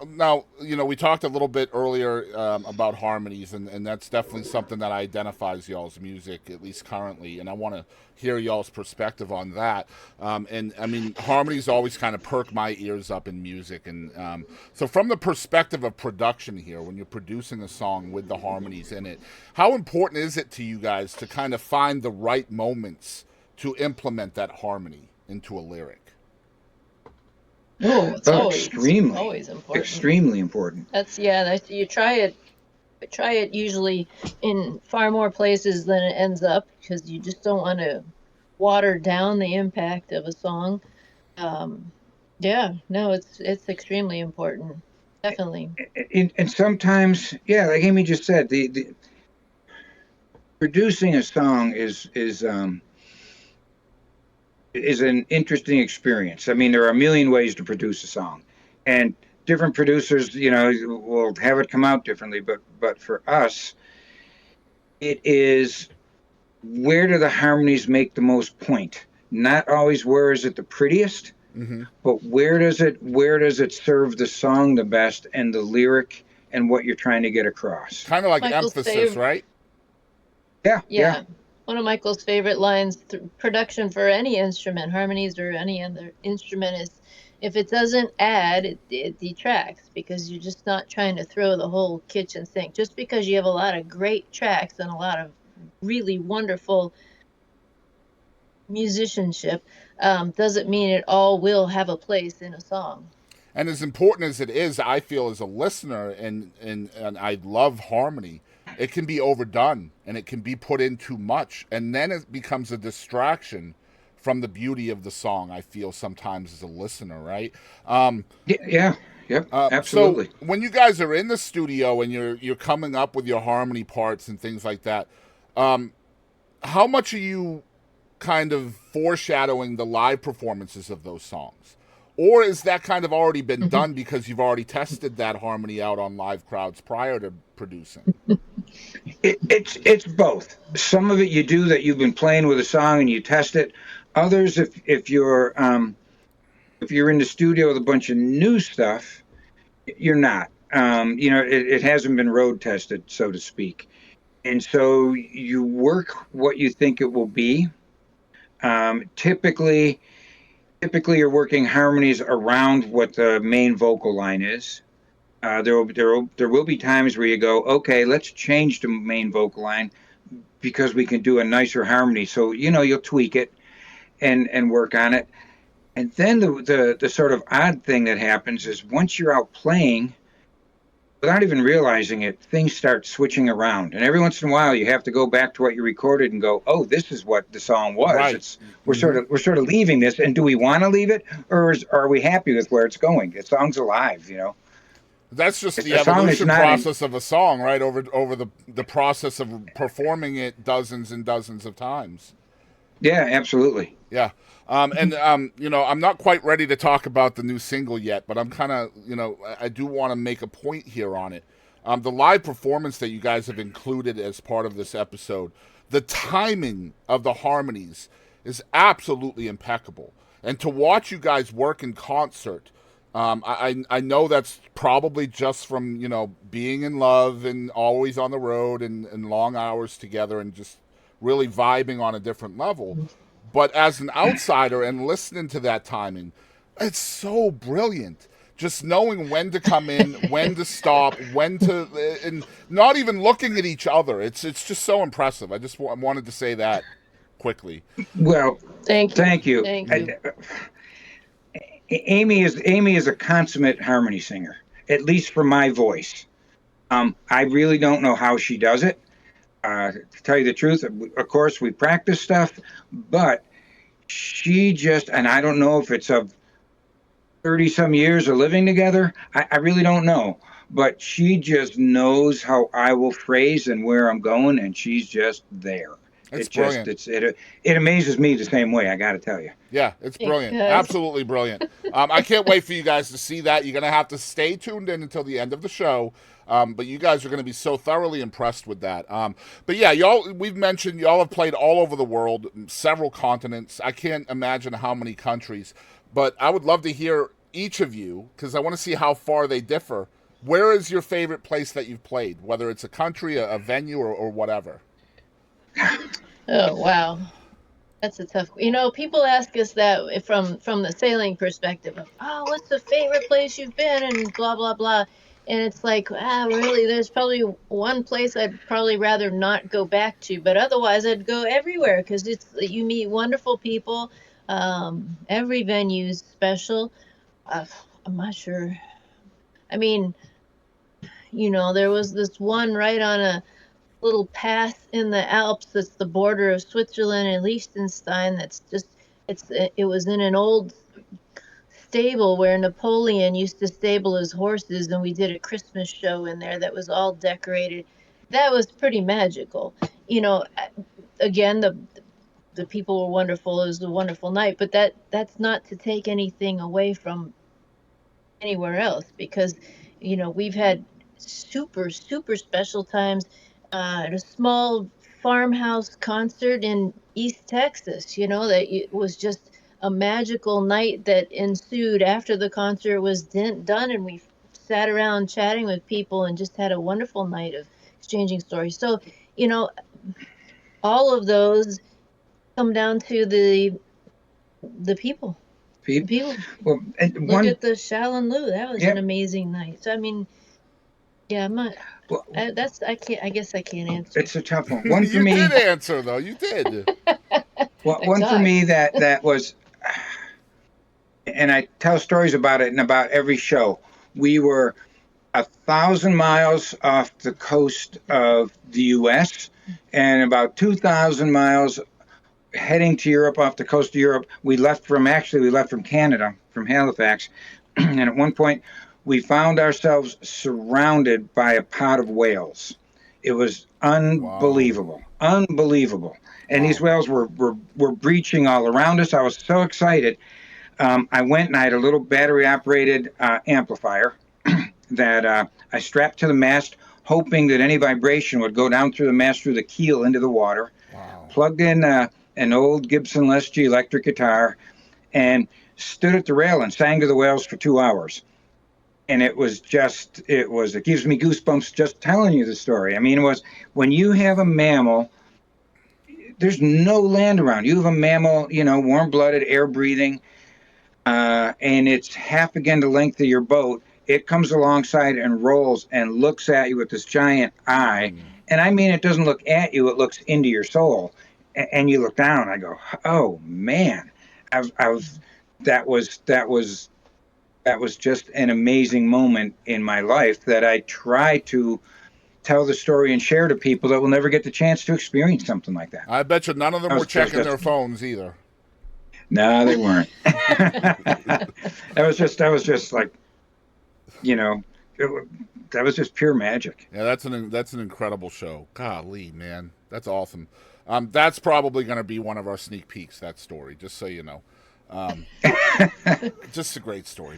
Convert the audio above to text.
Now, we talked a little bit earlier about harmonies, and that's definitely something that identifies y'all's music, at least currently. And I want to hear y'all's perspective on that. And I mean, harmonies always kind of perk my ears up in music. And so, from the perspective of production here, when you're producing a song with the harmonies in it, how important is it to you guys to kind of find the right moments to implement that harmony into a lyric? Oh, it's Oh, always extremely, important. extremely important. You try it usually in far more places than it ends up because you just don't want to water down the impact of a song. Um, yeah, no, it's extremely important. Definitely. And sometimes, yeah, like Amy just said, the producing a song is an interesting experience. I mean, there are a million ways to produce a song, and different producers, will have it come out differently. But for us, it is, where do the harmonies make the most point? Not always where is it the prettiest, Mm-hmm. but where does it serve the song the best and the lyric and what you're trying to get across. Kind of like Michael's emphasis, favorite, right? Yeah, yeah. yeah, one of Michael's favorite lines, production for any instrument, harmonies or any other instrument is, if it doesn't add, it detracts because you're just not trying to throw the whole kitchen sink. Just because you have a lot of great tracks and a lot of really wonderful musicianship, doesn't mean it all will have a place in a song. And as important as it is, I feel as a listener, and I love harmony, it can be overdone and it can be put in too much, and then it becomes a distraction from the beauty of the song. I feel sometimes as a listener, right? Yeah, yeah, yep, So absolutely. when you guys are in the studio and you're coming up with your harmony parts and things like that, how much are you kind of foreshadowing the live performances of those songs? Or is that kind of already been Mhm. done because you've already tested that harmony out on live crowds prior to producing? It's both. Some of it you do that you've been playing with a song and you test it. Others, if you're in the studio with a bunch of new stuff, you're not. It hasn't been road tested, so to speak, and so you work what you think it will be. Typically, you're working harmonies around what the main vocal line is. There will be times where you go, okay, let's change the main vocal line because we can do a nicer harmony. So you'll tweak it and work on it. And then the sort of odd thing that happens is once you're out playing, without even realizing it, things start switching around. And every once in a while, you have to go back to what you recorded and go, "Oh, this is what the song was." Right. It's we're sort Mm-hmm. of we're sort of leaving this, and do we want to leave it, or are we happy with where it's going? The song's alive. That's just It's the a song is evolution not in. process of a song, right? Over the process of performing it dozens and dozens of times. Yeah, absolutely. Yeah. And I'm not quite ready to talk about the new single yet, but I'm kind of, I do want to make a point here on it. The live performance that you guys have included as part of this episode, the timing of the harmonies is absolutely impeccable. And to watch you guys work in concert, I know that's probably just from being in love and always on the road and long hours together and just really vibing on a different level. But as an outsider and listening to that timing, it's so brilliant. Just knowing when to come in, when to stop, when to, and not even looking at each other. It's just so impressive. I just wanted to say that quickly. Well, Thank you. thank you. Thank Mm-hmm. you. Amy is a consummate harmony singer, at least for my voice. I really don't know how she does it. To tell you the truth, of course, we practice stuff, but she just, and I don't know if it's of 30 some years of living together. I really don't know. But she just knows how I will phrase and where I'm going, and she's just there. It's brilliant. It amazes me the same way. I got to tell you. Yeah, it's Thanks, brilliant. guys. Absolutely brilliant. I can't wait for you guys to see that. You're going to have to stay tuned in until the end of the show. But you guys are going to be so thoroughly impressed with that. But yeah, we've mentioned y'all have played all over the world, several continents. I can't imagine how many countries. But I would love to hear each of you, because I want to see how far they differ. Where is your favorite place that you've played, whether it's a country, a venue, or whatever? Oh, wow. That's a tough. People ask us that from the sailing perspective of, oh, what's the favorite place you've been and blah blah blah, and it's like, really, there's probably one place I'd probably rather not go back to, but otherwise I'd go everywhere because you meet wonderful people. Every venue's special. I'm not sure. I mean, there was this one right on a little path in the Alps that's the border of Switzerland and Liechtenstein. It was in an old stable where Napoleon used to stable his horses, and we did a Christmas show in there that was all decorated. That was pretty magical. Again, the people were wonderful. It was a wonderful night, but that's not to take anything away from anywhere else, because we've had super super special times at a small farmhouse concert in East Texas. That it was just a magical night that ensued after the concert was done, and we sat around chatting with people and just had a wonderful night of exchanging stories. So you know all of those come down to the people. People. Well, Look at the Shaolin Lu. That was Yep. an amazing night. So I mean, yeah, I'm not. Well, I can't. I guess I can't answer. it's a tough one. One for You me. did answer though. You did. Well, one for me that was, and I tell stories about it in about every show. We were 1,000 miles off the coast of the U.S. and about 2,000 miles heading to Europe, off the coast of Europe. We left from Canada, from Halifax, and at one point we found ourselves surrounded by a pod of whales. It was unbelievable, unbelievable. And these whales were breaching all around us. I was so excited. I went and I had a little battery-operated amplifier that I strapped to the mast, hoping that any vibration would go down through the mast, through the keel, into the water. Wow. Plugged in an old Gibson Les G electric guitar, and stood at the rail and sang to the whales for 2 hours. And it gives me goosebumps just telling you the story. I mean, it was, when you have a mammal, there's no land around. You have a mammal, warm-blooded, air-breathing, and it's half again the length of your boat. It comes alongside and rolls and looks at you with this giant eye. And I mean, it doesn't look at you, it looks into your soul. And you look down, I go, oh man, that was just an amazing moment in my life that I try to tell the story and share to people that will never get the chance to experience something like that. I bet you none of them were checking their phones either. No, they weren't. That was just like, that was just pure magic. Yeah, that's an incredible show. Golly, man, that's awesome. That's probably going to be one of our sneak peeks. That story, just so you know. Just a great story.